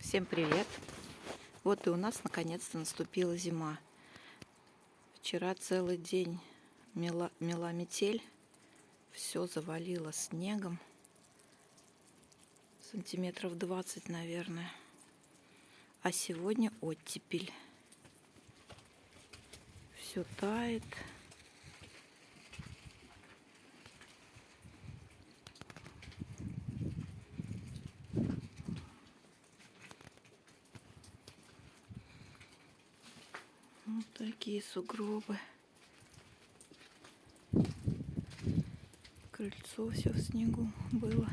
Всем привет! Вот и у нас наконец-то наступила зима. Вчера целый день мела метель, все завалило снегом, сантиметров 20, наверное. А сегодня оттепель. Все тает. Вот такие сугробы. Крыльцо все в снегу было.